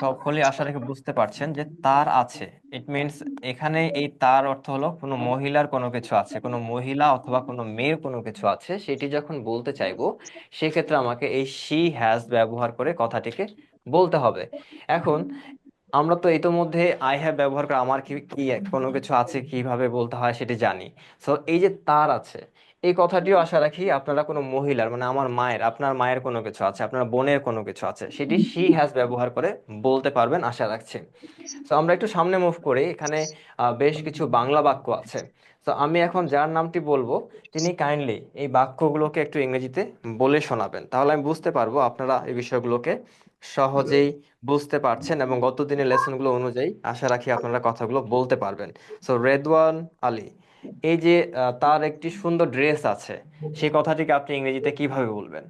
সকলে আশা রেখে বুঝতে পারছেন যে তার আছে। ইট মিনস এখানে এই তার অর্থ হলো কোনো মহিলার কোনো কিছু আছে, কোনো মহিলা অথবা কোনো মেয়ের কোনো কিছু আছে, সেটি যখন বলতে চাইবো সেক্ষেত্রে আমাকে এই শি হ্যাজ ব্যবহার করে কথাটিকে বলতে হবে। এখন আমরা তো ইতোমধ্যে আই হ্যাভ ব্যবহার করে আমার কি কি কোনো কিছু আছে কিভাবে বলতে হয় সেটি জানি। সো এই যে তার আছে, এই কথাটিও আশা রাখি আপনারা কোনো মহিলার মানে আমার মায়ের, আপনার মায়ের কোনো কিছু আছে, আপনার বোনের কোনো কিছু আছে, সেটি শি হ্যাজ ব্যবহার করে বলতে পারবেন আশা রাখছি। তো আমরা একটু সামনে মুভ করি। এখানে বেশ কিছু বাংলা বাক্য আছে। তো আমি এখন যার নামটি বলবো তিনি কাইন্ডলি এই বাক্যগুলোকে একটু ইংরেজিতে বলে শোনাবেন, তাহলে আমি বুঝতে পারবো আপনারা এই বিষয়গুলোকে সহজেই বুঝতে পারছেন এবং গত দিনের লেসনগুলো অনুযায়ী আশা রাখি আপনারা কথাগুলো বলতে পারবেন। সো রেদওয়ান আলী, এই যে তার একটি সুন্দর ড্রেস আছে, সেই কথাটিকে আপনি ইংরেজিতে কিভাবে বলবেন?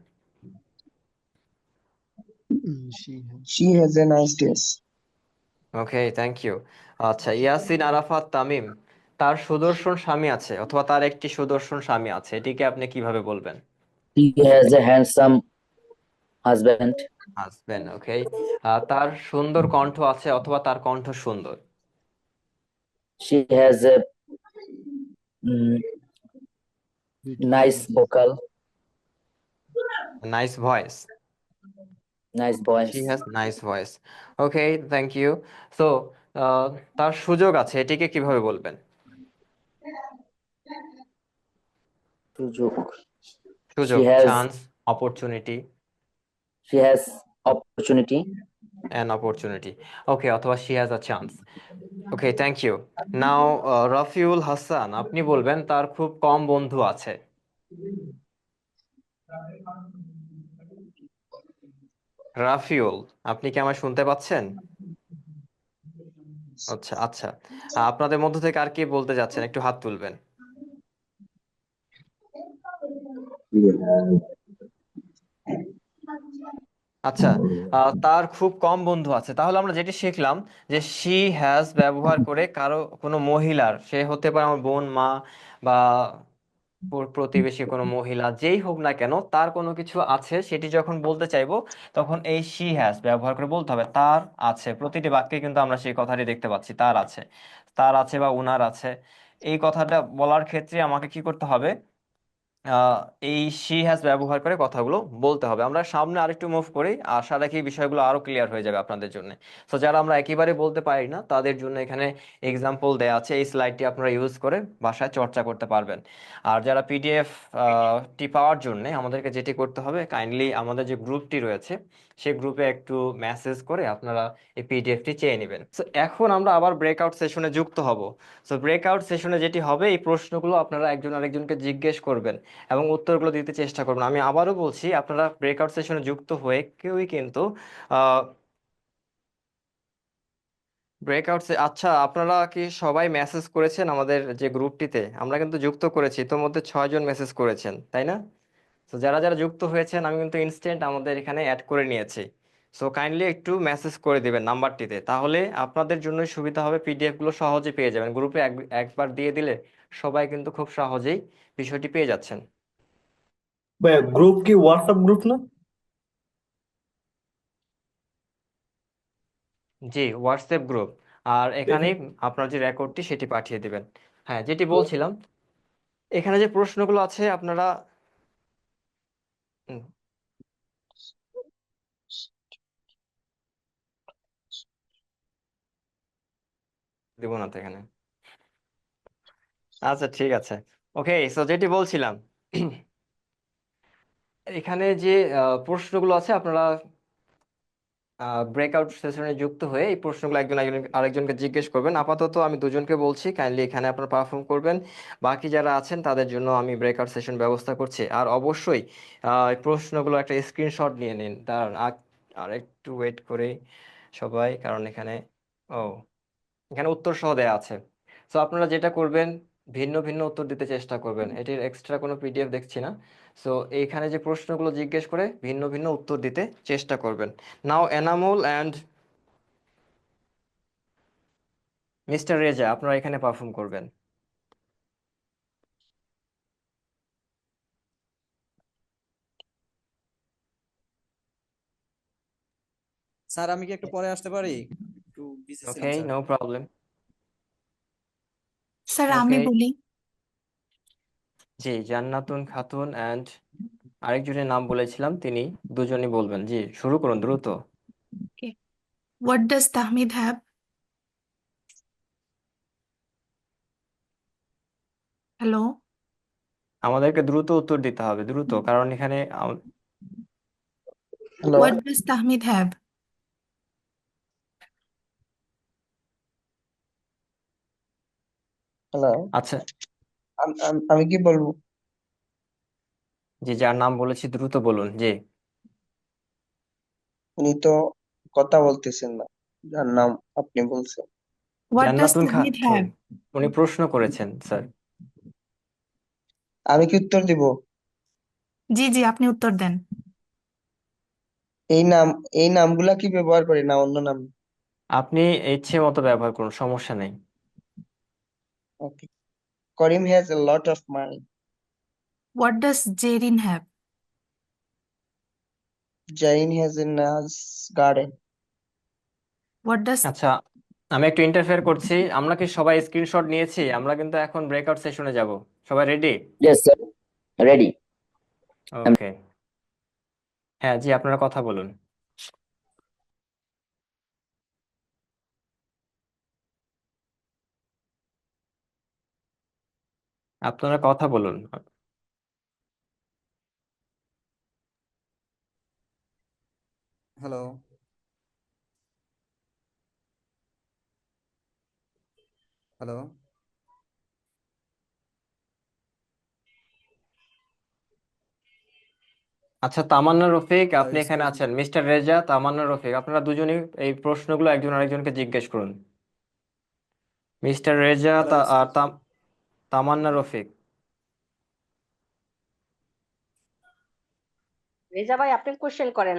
She has a nice dress. Okay, thank you. আচ্ছা, ইয়াসিন আরাফাত তামিম, তার সুদর্শন স্বামী আছে অথবা তার একটি সুদর্শন স্বামী আছে, এটিকে আপনি কিভাবে বলবেন? He has a handsome husband. Husband, okay. তার সুন্দর কণ্ঠ আছে অথবা তার কণ্ঠ সুন্দর। She has a mm, nice vocal, nice voice. nice she voice. Has nice voice. Okay, thank you. So তার সুযোগ আছে, এটিকে কিভাবে বলবেন? সুযোগ। She সুযোগ, has chance, opportunity. she has opportunity. An opportunity. Okay, অথবা she has a chance. Okay, thank you. Now Rafiul Hasan, আপনি বলবেন তার খুব কম বন্ধু আছে। রাফিউল, আপনি কি আমায় শুনতে পাচ্ছেন? আচ্ছা আচ্ছা, আপনাদের মধ্য থেকে আর কে বলতে যাচ্ছেন একটু হাত তুলবেন। আচ্ছা, তার খুব কম বন্ধু আছে, তাহলে আমরা যেটি শিখলাম যে শি হ্যাজ ব্যবহার করে কারো কোনো মহিলার, সে হতে পারে আমার বোন, মা, বা প্রতিবেশী কোনো মহিলা, যেই হোক না কেন, তার কোনো কিছু আছে সেটি যখন বলতে চাইবো তখন এই শি হ্যাজ ব্যবহার করে বলতে হবে তার আছে। প্রতিটি বাক্যে কিন্তু আমরা সেই কথাটি দেখতে পাচ্ছি, তার আছে, তার আছে বা উনার আছে। এই কথাটা বলার ক্ষেত্রে আমাকে কি করতে হবে? আহ, এই শি হ্যাজ ব্যবহার করে কথাগুলো বলতে হবে। আমরা সামনে আরেকটু মুভ করি, আশা রাখি এই বিষয়গুলো আরো ক্লিয়ার হয়ে যাবে আপনাদের জন্য। তো যারা আমরা একেবারে বলতে পারি না তাদের জন্য এখানে এক্সাম্পল দেয়া আছে, এই স্লাইডটি আপনারা ইউজ করে বাসায় চর্চা করতে পারবেন। আর যারা পিডিএফ টি পাওয়ার জন্য আমাদেরকে যেটি করতে হবে, কাইন্ডলি আমাদের যে গ্রুপটি রয়েছে সেই গ্রুপে একটু মেসেজ করে আপনারা এই পিডিএফটি চেয়ে নেবেন। তো এখন আমরা আবার ব্রেকআউট সেশনে যুক্ত হব। সো ব্রেকআউট সেশনে যেটি হবে, এই প্রশ্নগুলো আপনারা একজন আরেকজনকে জিজ্ঞেস করবেন এবং উত্তরগুলো দিতে চেষ্টা করবেন। আমি আবারও বলছি, আপনারা ব্রেকআউট সেশনে যুক্ত হয়ে কেউই কিন্তু ব্রেকআউট, আচ্ছা, আপনারা কি সবাই মেসেজ করেছেন? আমাদের যে গ্রুপটিতে আমরা কিন্তু যুক্ত করেছি, তোর মধ্যে 6 জন মেসেজ করেছেন, তাই না? তো যারা যারা যুক্ত হয়েছেন আমি কিন্তু ইনস্ট্যান্ট আমাদের এখানে অ্যাড করে নিয়েছি। সো কাইন্ডলি একটু মেসেজ করে দিবেন নাম্বারটিতে, তাহলে আপনাদের জন্য সুবিধা হবে, পিডিএফ গুলো সহজে পেয়ে যাবেন। গ্রুপে একবার দিয়ে দিলে সবাই কিন্তু খুব সহজেই বিষয়টি পেয়ে যাচ্ছেন। গ্রুপ কি হোয়াটসঅ্যাপ গ্রুপ না? জি, হোয়াটসঅ্যাপ গ্রুপ। আর এখানেই দেখি। আপনার যে রেকর্ডটি সেটি পাঠিয়ে দিবেন। হ্যাঁ, যেটি বলছিলাম, এখানে যে প্রশ্নগুলো আছে আপনারা হুম, দিব না তো এখানে। আচ্ছা, ঠিক আছে। ওকে, সো যেটি বলছিলাম, এখানে যে প্রশ্নগুলো আছে আপনারা ব্রেকআউট সেশনে যুক্ত হয়ে এই প্রশ্নগুলো একজন আরেকজনকে জিজ্ঞেস করবেন। আপাতত আমি দুজনকে বলছি, কাইন্ডলি এখানে আপনারা পারফর্ম করবেন। বাকি যারা আছেন তাদের জন্য আমি ব্রেকআউট সেশন ব্যবস্থা করছি। আর অবশ্যই এই প্রশ্নগুলো একটা স্ক্রিনশট নিয়ে নিন। দাঁড়ান, আর একটু ওয়েট করে সবাই, কারণ এখানে ও এখানে উত্তর সহ দেয়া আছে। সো আপনারা যেটা করবেন, ভিন্ন ভিন্ন উত্তর দিতে চেষ্টা করবেন, এটির এক্সট্রা কোনো পিডিএফ দেখছি না। সো এইখানে যে প্রশ্নগুলো জিজ্ঞেস করে ভিন্ন ভিন্ন উত্তর দিতে চেষ্টা করবেন। নাও এনামুল অ্যান্ড মিস্টার রেজা, আপনারা এখানে পারফর্ম করবেন। স্যার আমি কি একটু পরে আসতে পারি? একটু বিজি ছিলাম okay, sir. No problem. Sir আমি ওকে, বলি। জি, জান্নাতুন খাতুন অ্যান্ড আরেকজনের নাম বলেছিলাম, তিনি দুজনই বলবেন। জি, শুরু করুন দ্রুত। What does Tahmid have? Hello. আমাদেরকে দ্রুত উত্তর দিতে হবে, দ্রুত, কারণ এখানে hello What does Tahmid have? Hello, আচ্ছা, আমি কি বলবো? জি, যার নাম বলেছি দ্রুত বলুন। জি, উনি তো কথা বলতেছেন না, যার নাম আপনি বলছেন। What does Jannatun Tahmid Khatun, have? উনি প্রশ্ন করেছেন স্যার। আমি কি উত্তর দিব? জি জি, আপনি উত্তর দেন। এই নাম, এই নামগুলা কি ব্যবহার করি না অন্য নাম? আপনি ইচ্ছে মতো ব্যবহার করুন, সমস্যা নেই। Okay. Karim has a lot of money. What does Jerin have? Zain has a nice garden. What does আচ্ছা, আমি একটু ইন্টারফেয়ার করছি। আমরা কি সবাই স্ক্রিনশট নিয়েছি? আমরা কিন্তু এখন ব্রেকআউট সেশনে যাব। সবাই রেডি? Yes, sir. Ready. ওকে, হ্যাঁ, জি, আপনারা কথা বলুন। আপনারা কথা বলুন। হ্যালো। হ্যালো। আচ্ছা, তামান্না রফিক, হ্যালো, আপনি এখানে এক্সকিউজ মি। আছেন। মিস্টার রেজা, তামান্না রফিক, আপনারা দুজনেই এই প্রশ্নগুলো একজন আরেকজনকে জিজ্ঞেস করুন। মিস্টার রেজা হ্যালো, আর এক্সকিউজ মি। তামান্না রফিক। রেজা ভাই আপনি কোশ্চেন করেন,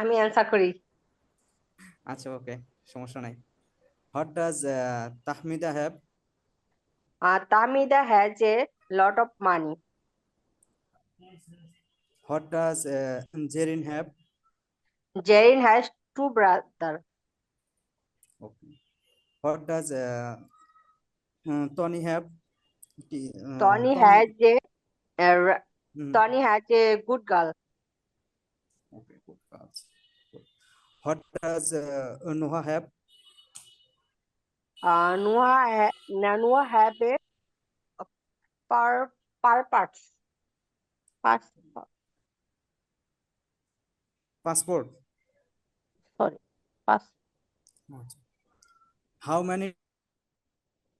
আমি অ্যান্সার করি। আচ্ছা, ওকে, সমস্যা নাই। What does Tahmida have? Tahmida has a lot of money. What does Zerin have? Zerin has two brother. Okay. What does Tony have? Tony Tony. Has a Tony has a good girl. Okay, good কাজ। What does Noha have? Noah have a per purpose. Passport. Sorry, pass. How many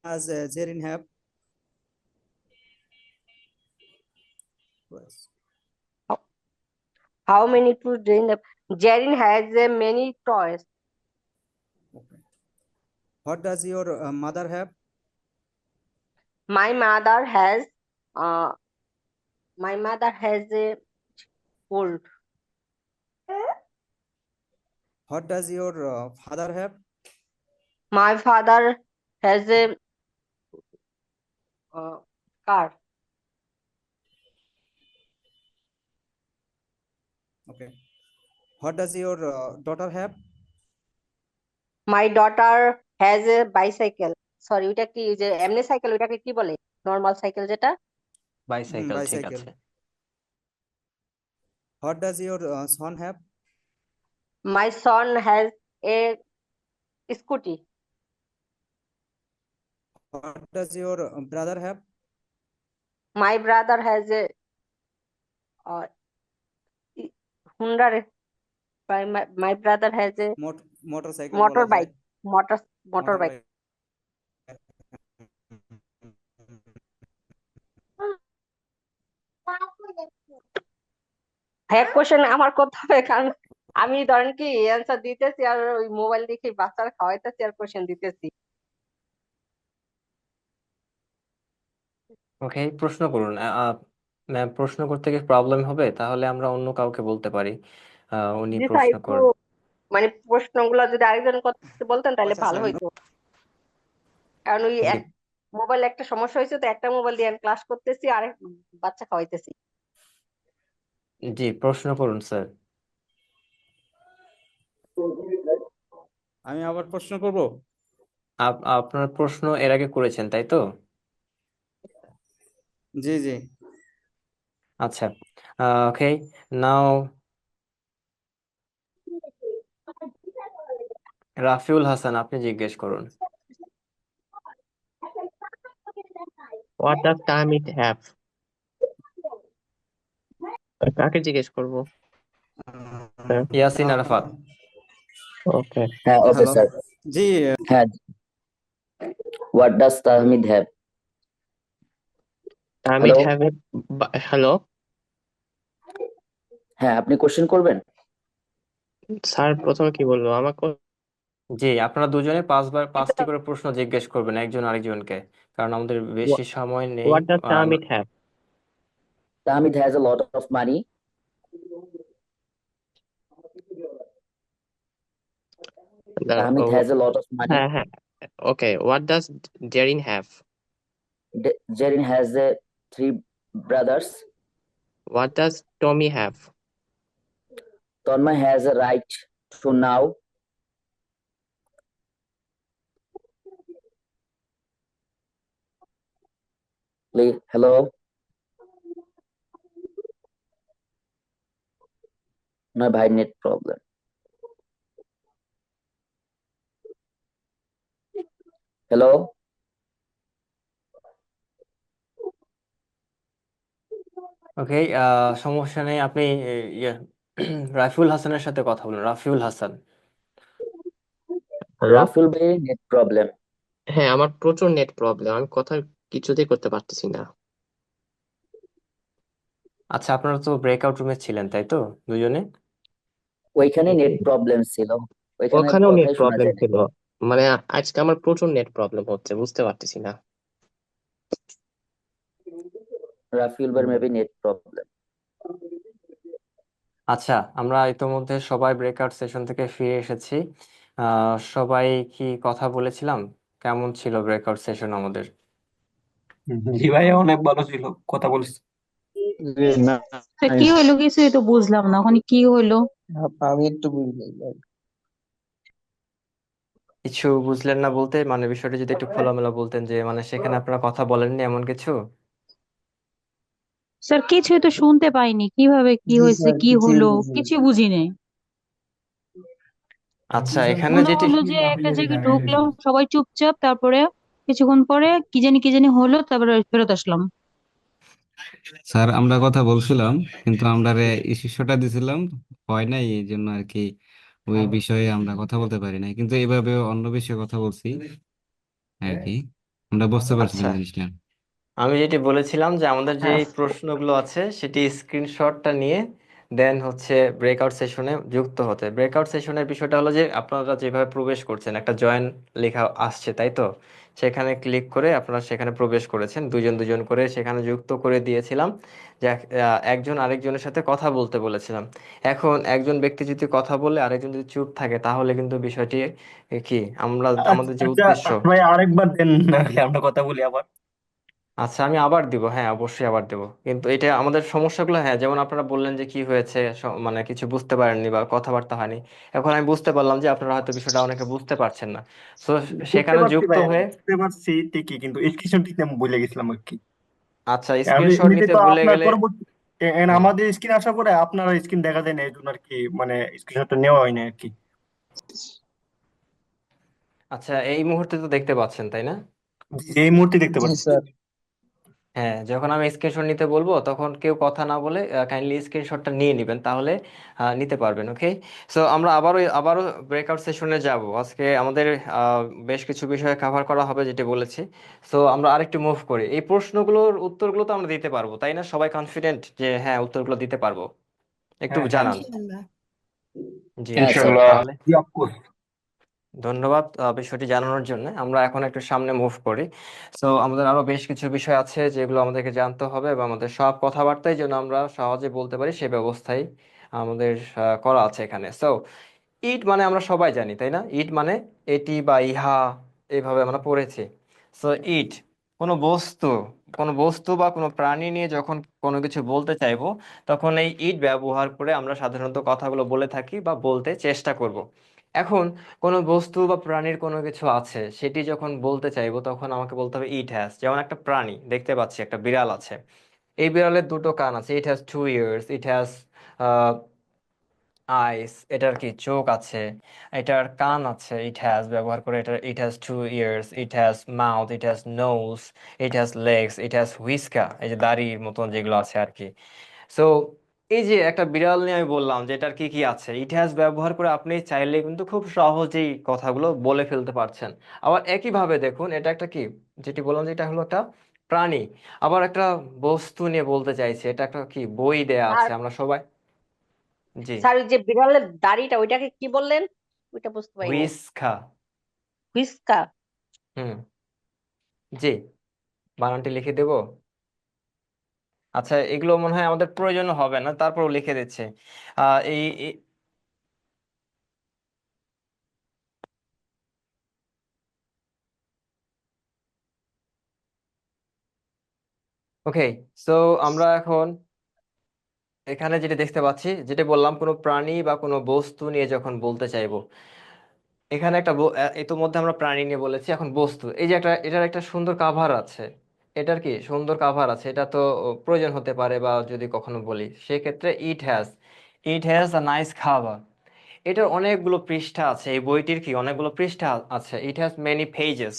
does Zerin have? How many to Jerin has a many toys. Okay. What does your mother have? My mother has uh my mother has a gold. What does your father have? My father has a car. Okay. What does your daughter have? My daughter has a bicycle. Sorry, ওইটা কি যে এমনি cycle, ওইটাকে কি বলে? Normal cycle যেটা। Bicycle, ঠিক Bicycle. আছে। What does your son have? My son has a scooty. What does your brother have? My brother has a uh, Honda. My brother has a Motorcycle বলা যায়। motorbike. Motorbike. Motorbike. হ্যাঁ, question আমার করতে হবে, কারণ আমি ধরেন কি অ্যান্সার দিতেছি আর ওই মোবাইল দেখে বাচ্চারা খাওয়াইতেছি আর কোশ্চেন দিতেছি। ওকে, প্রশ্ন করুন। ম্যাম, প্রশ্ন করতে কি প্রবলেম হবে? তাহলে আমরা অন্য কাউকে বলতে পারি। উনি জি স্যার, প্রশ্ন একটু করেন। মানে প্রশ্নগুলো যদি আরেকজন করতে বলতেন তাহলে আচ্ছা ভালো স্যার। হইতো। কারণ ওই জি, এক মোবাইল একটা সমস্যা হয়েছে, তো একটা মোবাইল দিয়ে আমি ক্লাস করতেছি আর বাচ্চা খাওয়াইতেছি। জি, প্রশ্ন করুন স্যার। আমি আবার প্রশ্ন করব। আপনার প্রশ্ন এর আগে করেছেন তাই তো? জি জি। আচ্ছা, ওকে, নাও রাফিউল হাসান, আপনি জিজ্ঞেস করুন। What does Tamid have? কাকে জিজ্ঞেস করবো? হ্যাঁ, ইয়াসিন আরাফাত। ওকে। হ্যাঁ, ওকে হ্যালো। স্যার। জি হ্যাঁ, what does Tahmid have? তামিদ hello, have a hello হ্যাঁ আপনি কোশ্চেন করবেন? স্যার, প্রথমে কি বলবো আমাকে? জি, আপনারা দুজনে 5টি করে প্রশ্ন জিজ্ঞেস করবেন একজন আরেকজনকে, কারণ আমাদের বেশি সময় নেই। What does Tamid have? Tahmid has a lot of money. Tahmid has a lot of money. হ্যাঁ হ্যাঁ, okay. What does Zerin have? Jerin has 3 brothers. What does Tomi have? Tonma has a right to now. Hello. না ভাই, নেট প্রবলেম। হ্যালো। ওকে, সমস্যা নেই, আপনি ইয়ে রাফিউল হাসানের সাথে কথা বলুন। রাফিউল হাসান। হ্যালো। রাফেল ভাই, নেট প্রবলেম। হ্যাঁ, আমার প্রচুর নেট প্রবলেম, আমি কথা কিছুতেই করতে পারতেছি না। আচ্ছা, আপনারা তো ব্রেকআউট রুমে ছিলেন তাই তো, দুজনে? ওইখানে নেট প্রবলেম ছিল, ওইখানে ওখানেও নেট কথাই শোনা প্রবলেম যায় না। ছিল। মানে আজকে আমার প্রচুর নেট প্রবলেম হচ্ছে, বুঝতে পারতেছি না। রাফিউল ভাই মেবি নেট প্রবলেম। আচ্ছা, আমরা ইতোমধ্যে সবাই ব্রেকআউট সেশন থেকে ফিরে এসেছি। সবাই কি কথা বলেছিলাম? কেমন ছিল ব্রেকআউট সেশন আমাদের? জি ভাই, অনেক ভালো ছিল, কথা বলিস। তা কি হইলো, কিছুই তো বুঝলাম না ওখানে কি হইলো। আমি একটু বুঝলাম ভাই। কিছু বুঝলেন না বলতে মানে বিষয়টা যদি একটু খোলামেলা বলতেন, যে মানে সেখানে আপনারা কথা বলেননি এমন কিছু? স্যার কিছুই তো শুনতে পাইনি, কিভাবে কি জি হয়েছে স্যার, কি কিছুই হলো বুঝিনি। কিছু বুঝি নাই। আচ্ছা, এখানে মনে যেটি হলো যে একটা জায়গায় ঢুকলাম সবাই চুপচাপ, তারপরে কিছুক্ষণ পরে কি জানি হলো, তারপরে ফেরত আসলাম। স্যার, আমরা কথা বলছিলাম কিন্তু আমরা শিষ্যটা দিছিলাম, হয় নাই, এই জন্য আর কি ওই বিষয়ে আমরা কথা বলতে পারি নাই, কিন্তু এইভাবে অন্য বিষয়ে কথা বলছি আর কি। আমরা বুঝতে আচ্ছা, পারছিলাম জিনিসটা। আমি যেটি বলেছিলাম যে আমাদের যে হ্যাঁ প্রশ্নগুলো আছে সেটি স্ক্রিনশটটা নিয়ে দেন হচ্ছে ব্রেকআউট সেশনে যুক্ত হতে। ব্রেকআউট সেশনের বিষয়টা হলো যে আপনারা যেভাবে প্রবেশ করছেন, একটা জয়েন লেখা আসছে তাই তো, সেখানে ক্লিক করে আপনারা সেখানে প্রবেশ করেছেন, দুজন দুজন করে সেখানে যুক্ত করে দিয়েছিলাম যে একজন আরেকজনের সাথে কথা বলতে বলেছিলাম। এখন একজন ব্যক্তি যদি কথা বলে আরেকজন যদি চুপ থাকে তাহলে কিন্তু বিষয়টি কি, আচ্ছা আমাদের যে আচ্ছা, উদ্দেশ্য। ভাই আরেকবার দেন, নাহলে আমরা কথা বলি আবার। আচ্ছা, আমি আবার দিব, হ্যাঁ অবশ্যই আবার দেব, কিন্তু এটা আমাদের সমস্যাগুলো, হ্যাঁ যেমন আপনারা বললেন যে কি হয়েছে, মানে কিছু বুঝতে পারেননি বা কথাবার্তা হয়নি। এখন আমি বুঝতে পারলাম যে আপনারা হয়তো বিষয়টা অনেকে বুঝতে পারছেন না। তো বুঝতে সেখানে পারছি যুক্ত ভাই, আমি হয়ে, বুঝতে পারছি ঠিকই, কিন্তু এক্সপ্রেশন ঠিক আমি ভুলে গেছিলাম আর কি। আচ্ছা আমি স্ক্রিনশট এমনিতে নিতে তো ভুলে আপনার গেলে। পরবর্তী হুম। আমাদের স্ক্রিন আসার পরে আপনার স্ক্রিন দেখা যায় না, এই জন্য আর কি, মানে স্ক্রিনশটটা নেওয়া হয় না আর কি। আচ্ছা, এই মুহূর্তে তো দেখতে পাচ্ছেন তাই না? জি, এই মুহূর্তে দেখতে জি পাচ্ছি। স্যার। হ্যাঁ, যখন আমি স্ক্রিনশট নিতে বলবো তখন কেউ কথা না বলে কাইন্ডলি স্ক্রিনশটটা নিয়ে নেবেন, তাহলে নিতে পারবেন। ওকে, সো আমরা আবারও ব্রেকআউট সেশনে যাব আজকে। আমাদের বেশ কিছু বিষয় কভার করা হবে যেটা বলেছি। সো আমরা আরেকটু মুভ করি, এই প্রশ্নগুলোর উত্তরগুলো তো আমরা দিতে পারবো তাই না? সবাই কনফিডেন্ট যে হ্যাঁ উত্তরগুলো দিতে পারবো? একটু হ্যাঁ হ্যাঁ জানান। ইনশাআল্লাহ। জি হ্যাঁ আচ্ছা, স্যার। তাহলে জি, অফকোর্স। ধন্যবাদ বিষয়টি জানানোর জন্য। আমরা এখন একটু সামনে মুভ করি। সো আমাদের আরো বেশ কিছু বিষয় আছে যেগুলো আমাদেরকে জানতে হবে, এবং আমাদের সব কথাবার্তাই যেন আমরা সহজে বলতে পারি সে ব্যবস্থাই আমাদের করা আছে এখানে। সো ইট মানে আমরা সবাই জানি তাই না, ইট মানে এটি বা ইহা, এইভাবে আমরা পড়েছি। সো ইট কোনো বস্তু বা কোনো প্রাণী নিয়ে যখন কোনো কিছু বলতে চাইবো, তখন এই ইট ব্যবহার করে আমরা সাধারণত কথাগুলো বলে থাকি বা বলতে চেষ্টা করব। এখন কোনো বস্তু বা প্রাণীর কোনো কিছু আছে সেটি যখন বলতে চাইবো তখন আমাকে বলতে হবে ইট হ্যাজ। যেমন একটা প্রাণী দেখতে পাচ্ছি, একটা বিড়াল আছে, এই বিড়ালের দুটো কান আছে, it has 2 ears, it has eyes, এটার কি চোখ আছে, এটার কান আছে, ইট হ্যাজ ব্যবহার করে এটা, it has 2 ears, it has mouth, it has nose, it has legs, it has whisker, এই যে দাড়ির মতন যেগুলো আছে আর কি। সো এই যে একটা বিড়াল নিয়ে আমি বললাম যে এটার কি কি আছে, ইট হ্যাজ ব্যবহার করে আপনি চাইলে কিন্তু খুব সহজেই কথাগুলো বলে ফেলতে পারছেন। আবার একইভাবে দেখুন, এটা একটা কি, যেটি বললাম যে এটা হলো একটা প্রাণী, আবার একটা বস্তু নিয়ে বলতে চাইছে, এটা একটা কি বই দেয়া আছে স্যার, আমরা সবাই। জি, স্যার ওই যে বিড়ালের দাড়িটা ওইটাকে কি বললেন? ওইটা বুঝতে পারি নাই। হুইস্কা। হুইস্কা। হুম, জি, বানানটি লিখে দেব। আচ্ছা, এগুলো মনে হয় আমাদের প্রয়োজন হবে না, তারপর লিখে দিচ্ছে। এই ওকে, সো আমরা এখন এখানে যেটা দেখতে পাচ্ছি, যেটা বললাম, কোনো প্রাণী বা কোনো বস্তু নিয়ে যখন বলতে চাইবো, এখানে একটা ইতোমধ্যে আমরা প্রাণী নিয়ে বলেছি, এখন বস্তু, এই যে একটা, এটার একটা সুন্দর কাভার আছে, এটার কি সুন্দর কাভার আছে, এটা তো প্রয়োজন হতে পারে বা যদি কখনো বলি সেক্ষেত্রে ইট হ্যাজ আ নাইস খাবার। এটার অনেকগুলো পৃষ্ঠা আছে, এই বইটির কি অনেকগুলো পৃষ্ঠা আছে, ইট হ্যাজ মেনি পেজেস,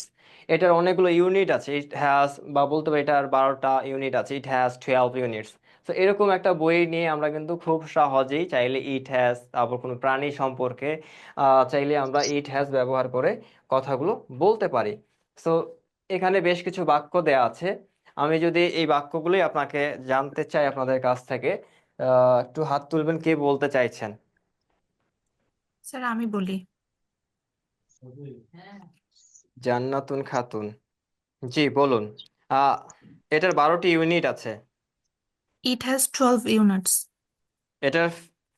এটার অনেকগুলো ইউনিট আছে, ইট হ্যাজ, বা বলতে পারি এটার 12টা ইউনিট আছে, ইট হ্যাজ 12 ইউনিটস। তো এরকম একটা বই নিয়ে আমরা কিন্তু খুব সহজেই চাইলে ইট হ্যাজ, তারপর কোনো প্রাণী সম্পর্কে চাইলে আমরা ইট হ্যাজ ব্যবহার করে কথাগুলো বলতে পারি। সো এখানে বেশ কিছু বাক্য দেয়া আছে, আমি যদি এই বাক্যগুলোই আপনাকে জানতে চাই আপনাদের কাছ থেকে, একটু হাত তুলবেন, কে বলতে চাইছেন? স্যার আমি বলি। জান্নাতুন খাতুন, জি বলুন। আহ এটার 12টি ইউনিট আছে, ইট হ্যাজ 12 ইউনিটস। এটার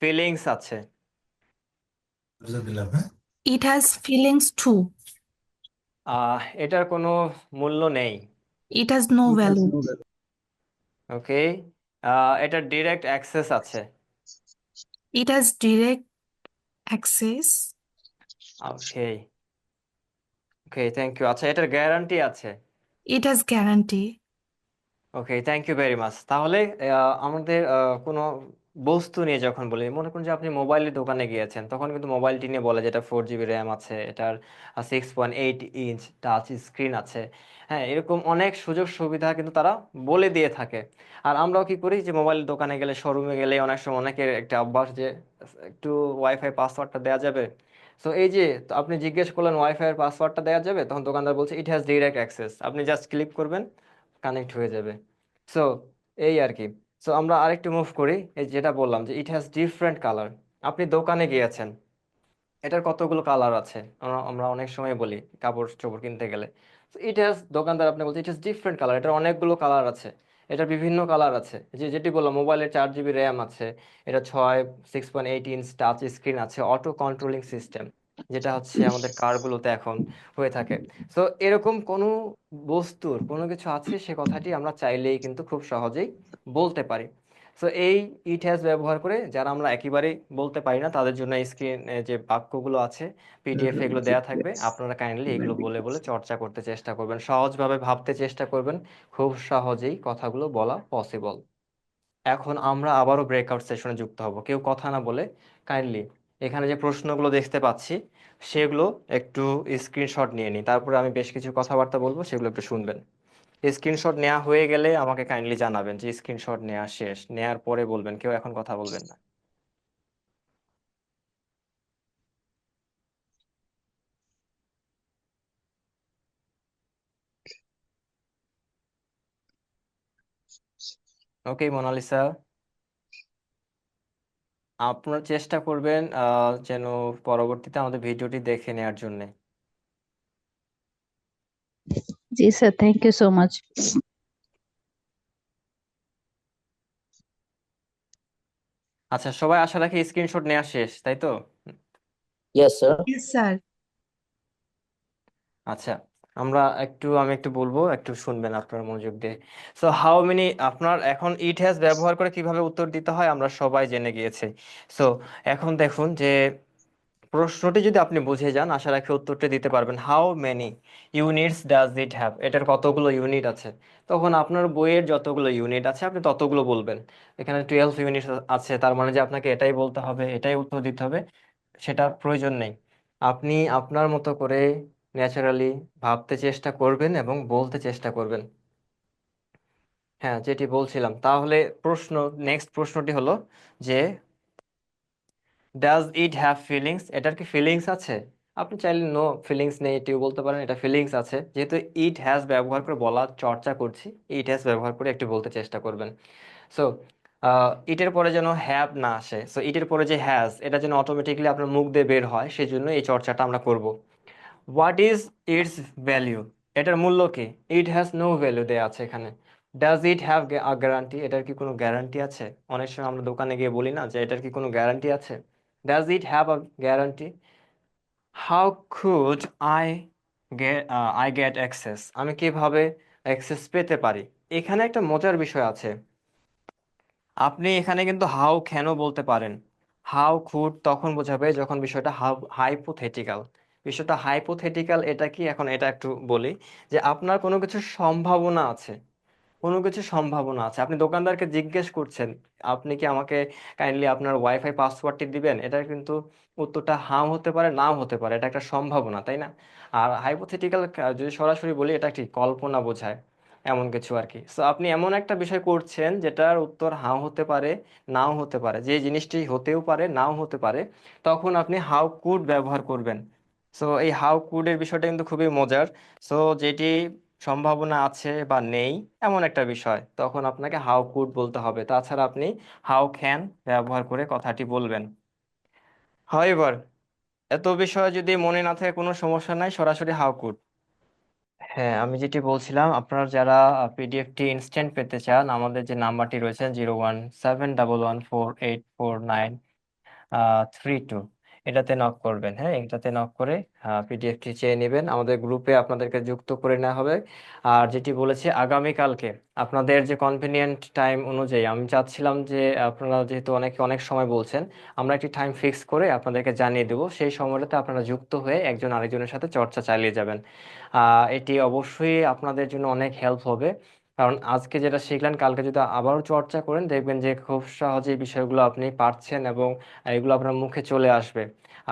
ফিলিংস আছে, ইট হ্যাজ ফিলিংস টু। এটার কোনো মূল্য নেই। It has no value. Okay, এটার ডিরেক্ট অ্যাক্সেস আছে। It has direct access. Okay, okay, thank you. আচ্ছা, এটার গ্যারান্টি আছে। It has guarantee. Okay, thank you very much. তাহলে আমাদের কোনো বস্তু নিয়ে যখন বলি, মনে করুন যে আপনি মোবাইলের দোকানে গিয়েছেন, তখন কিন্তু মোবাইলটি নিয়ে বলে যেটা 4 GB র্যাম আছে, এটার 6.8 ইঞ্চ টাচ স্ক্রিন আছে। হ্যাঁ, এরকম অনেক সুযোগ সুবিধা কিন্তু তারা বলে দিয়ে থাকে। আর আমরাও কি করি, যে মোবাইলের দোকানে গেলে, শোরুমে গেলে অনেক সময় অনেকের একটা অভ্যাস যে একটু ওয়াইফাই পাসওয়ার্ডটা দেওয়া যাবে। সো এই যে, তো আপনি জিজ্ঞেস করলেন ওয়াইফাই এর পাসওয়ার্ডটা দেওয়া যাবে, তখন দোকানদার বলছে ইট হ্যাজ ডিরেক্ট অ্যাক্সেস, আপনি জাস্ট ক্লিক করবেন, কানেক্ট হয়ে যাবে। সো এই আর কি। সো আমরা আরেকটু মুভ করি, এই যেটা বললাম যে ইট হ্যাজ ডিফারেন্ট কালার। আপনি দোকানে গিয়েছেন, এটার কতগুলো কালার আছে, আমরা আমরা অনেক সময় বলি কাপড় চোপড় কিনতে গেলে, ইট হ্যাজ, দোকানদার আপনি বলছে ইট হ্যাজ ডিফারেন্ট কালার, এটার অনেকগুলো কালার আছে, এটার বিভিন্ন কালার আছে। যে যেটি বললাম, মোবাইলের 4 GB র্যাম আছে, এটা 6.8 ইঞ্চ টাচ স্ক্রিন আছে, অটো কন্ট্রোলিং সিস্টেম, যেটা হচ্ছে আমাদের কারগুলোতে এখন হয়ে থাকে। তো এরকম কোনো বস্তুর কোনো কিছু আছে, সে কথাটি আমরা চাইলেই কিন্তু খুব সহজেই বলতে পারি। সো এই ইট হ্যাজ ব্যবহার করে যারা আমরা একেবারেই বলতে পারি না, তাদের জন্য স্ক্রিন যে বাক্যগুলো আছে, পিডিএফ, এগুলো দেয়া থাকবে, আপনারা কাইন্ডলি এগুলো বলে বলে চর্চা করতে চেষ্টা করবেন, সহজভাবে ভাবতে চেষ্টা করবেন, খুব সহজেই কথাগুলো বলা পসিবল। এখন আমরা আবারও ব্রেকআউট সেশনে যুক্ত হব, কেউ কথা না বলে কাইন্ডলি এখানে যে প্রশ্নগুলো দেখতে পাচ্ছি সেগুলো একটু স্ক্রিনশট নিয়ে নিই, তারপরে আমি বেশ কিছু কথাবার্তা বলবো, সেগুলো একটু শুনবেন। স্ক্রিনশট নেওয়া হয়ে গেলে আমাকে কাইন্ডলি জানাবেন যে স্ক্রিনশট নেওয়া শেষ, নেয়ার পরে বলবেন, কেউ এখন কথা বলবেন না। ওকে মোনালিসা, আপনার চেষ্টা করবেন যেন পরবর্তীতে আমাদের ভিডিওটি দেখে নেওয়ার জন্য। জি sir, thank you so much. আচ্ছা, সবাই আশা রাখি স্ক্রিনশট নেওয়া শেষ, তাই তো? Yes, sir. Yes sir. আচ্ছা, আমি একটু বলবো, একটু শুনবেন আপনার মনোযোগ দিয়ে। সো হাউ মেনি, আপনার এখন ইট হ্যাজ ব্যবহার করে কিভাবে উত্তর দিতে হয় আমরা সবাই জেনে গিয়েছি। সো এখন দেখুন যে প্রশ্নটি যদি আপনি বুঝে যান, আশা রাখি উত্তরটি দিতে পারবেন। How many units does it have, এটার কতগুলো ইউনিট আছে। তখন আপনার বইয়ের যতগুলো ইউনিট আছে আপনি ততগুলো বলবেন। এখানে 12 ইউনিট আছে, তার মানে যে আপনাকে এটাই বলতে হবে, এটাই উত্তর দিতে হবে, সেটার প্রয়োজন নেই। আপনি আপনার মতো করে ন্যাচারালি ভাবতে চেষ্টা করবেন এবং বলতে চেষ্টা করবেন। হ্যাঁ, যেটি বলছিলাম, তাহলে নেক্সট প্রশ্নটি হলো যে ডাজ ইট হ্যাভ ফিলিংস, এটার কি ফিলিংস আছে? আপনি চাইলে নো ফিলিংস নেই এটিও বলতে পারেন, এটা ফিলিংস আছে। যেহেতু ইট হ্যাজ ব্যবহার করে বলার চর্চা করছি, ইট হ্যাজ ব্যবহার করে একটু বলতে চেষ্টা করবেন। সো ইটের পরে যেন হ্যাভ না আসে, সো ইটের পরে যে হ্যাজ, এটা যেন অটোমেটিকলি আপনার মুখ দিয়ে বের হয়, সেই জন্য এই চর্চাটা আমরা করব। হোয়াট ইজ ইটস ভ্যালিউ, এটার মূল্য কি? ইট হ্যাজ নো ভ্যালু দেয়া আছে এখানে। ডাজ ইট হ্যাভ গ্যারান্টি, এটার কি কোনো গ্যারান্টি আছে? অনেক সময় আমরা দোকানে গিয়ে বলি না যে এটার কি কোনো গ্যারান্টি আছে? Does it have a guarantee? How could I get access, আমি কিভাবে অ্যাক্সেস পেতে পারি? এখানে একটা মজার বিষয় আছে। আপনি এখানে কিন্তু হাউ ক্যানও বলতে পারেন। হাউ কুড তখন বোঝাবে যখন বিষয়টা হাইপোথেটিক্যাল। বিষয়টা হাইপোথেটিক্যাল, এটা কি, এখন এটা একটু বলি, যে আপনার কোনো কিছু সম্ভাবনা আছে, কোনো কিছু সম্ভাবনা আছে। আপনি দোকানদারকে জিজ্ঞেস করছেন, আপনি কি আমাকে কাইন্ডলি আপনার ওয়াইফাই পাসওয়ার্ডটি দিবেন? এটার কিন্তু উত্তরটা হাও হতে পারে, নাও হতে পারে, এটা একটা সম্ভাবনা, তাই না? আর হাইপোথেটিক্যাল যদি সরাসরি বলি, এটা একটি কল্পনা বোঝায়, এমন কিছু আর কি। সো আপনি এমন একটা বিষয় করছেন যেটার উত্তর হাও হতে পারে, নাও হতে পারে, যে জিনিসটি হতেও পারে, নাও হতে পারে, তখন আপনি হাউ কুড ব্যবহার করবেন। সো এই হাউ কুড এর বিষয়টা কিন্তু খুবই মজার। সো যেটি সম্ভাবনা আছে বা নেই এমন একটা বিষয়, তখন আপনাকে হাউ কুড বলতে হবে, তাছাড়া আপনি হাউ ক্যান ব্যবহার করে কথাটি বলবেন। হাউএভার, এত বিষয় যদি মনে না থাকে কোনো সমস্যা নাই, সরাসরি হাউ কুড। হ্যাঁ, আমি যেটি বলছিলাম, আপনারা যারা পিডিএফটি ইনস্ট্যান্ট পেতে চান, আমাদের যে নাম্বারটি রয়েছে 01711484932, এটাতে নক করবেন। হ্যাঁ, এটাতে নক করে পিডিএফটি চেয়ে নেবেন, আমাদের গ্রুপে আপনাদেরকে যুক্ত করে নেওয়া হবে। আর যেটি বলেছি, আগামীকালকে আপনাদের যে কনভিনিয়েন্ট টাইম অনুযায়ী, আমি চাচ্ছিলাম যে আপনারা যেহেতু অনেকে অনেক সময় বলছেন, আমরা একটি টাইম ফিক্স করে আপনাদেরকে জানিয়ে দেবো, সেই সময়টাতে আপনারা যুক্ত হয়ে একজন আরেকজনের সাথে চর্চা চালিয়ে যাবেন। এটি অবশ্যই আপনাদের জন্য অনেক হেল্প হবে, কারণ আজকে যেটা শিখলেন কালকে যদি আবারও চর্চা করেন, দেখবেন যে খুব সহজে এই বিষয়গুলো আপনি পারছেন এবং এগুলো আপনার মুখে চলে আসবে।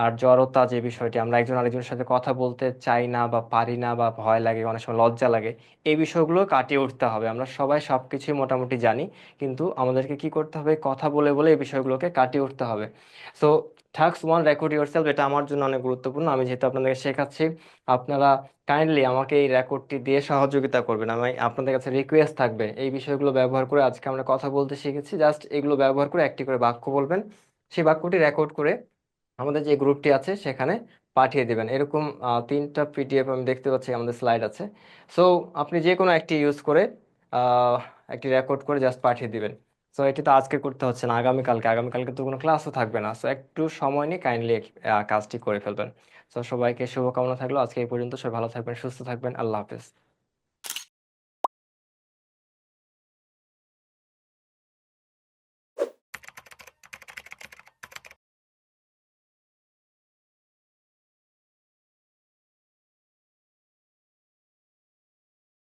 আর জড়তা যে বিষয়টি, আমরা একজন আরেকজনের সাথে কথা বলতে চাই না বা পারি না বা ভয় লাগে, অনেক সময় লজ্জা লাগে, এই বিষয়গুলো কাটিয়ে উঠতে হবে। আমরা সবাই সবকিছুই মোটামুটি জানি, কিন্তু আমাদেরকে কি করতে হবে? কথা বলে বলে এই বিষয়গুলোকে কাটিয়ে উঠতে হবে। সো টাস্ক 1, রেকর্ড ইউরসেলফ, এটা আমার জন্য অনেক গুরুত্বপূর্ণ। আমি যেহেতু আপনাদেরকে শেখাচ্ছি, আপনারা কাইন্ডলি আমাকে এই রেকর্ডটি দিয়ে সহযোগিতা করবেন। আমি আপনাদের কাছে রিকোয়েস্ট থাকবে, এই বিষয়গুলো ব্যবহার করে আজকে আমরা কথা বলতে শিখেছি, জাস্ট এগুলো ব্যবহার করে একটি করে বাক্য বলবেন, সেই বাক্যটি রেকর্ড করে আমাদের যে গ্রুপটি আছে সেখানে পাঠিয়ে দেবেন। এরকম 3টা পিডিএফ আমি দেখতে পাচ্ছি, আমাদের স্লাইড আছে। সো আপনি যে কোনো একটি ইউজ করে একটি রেকর্ড করে জাস্ট পাঠিয়ে দিবেন। সো এটি তো আজকে করতে হচ্ছে না, আগামীকালকে তো কোনো ক্লাসও থাকবে না। সো একটু সময় নিয়ে কাইন্ডলি কাজটি করে ফেলবেন। সো সবাইকে শুভকামনা থাকলো, আজকে এই পর্যন্ত। সবাই ভালো থাকবেন, সুস্থ থাকবেন, আল্লাহ হাফেজ।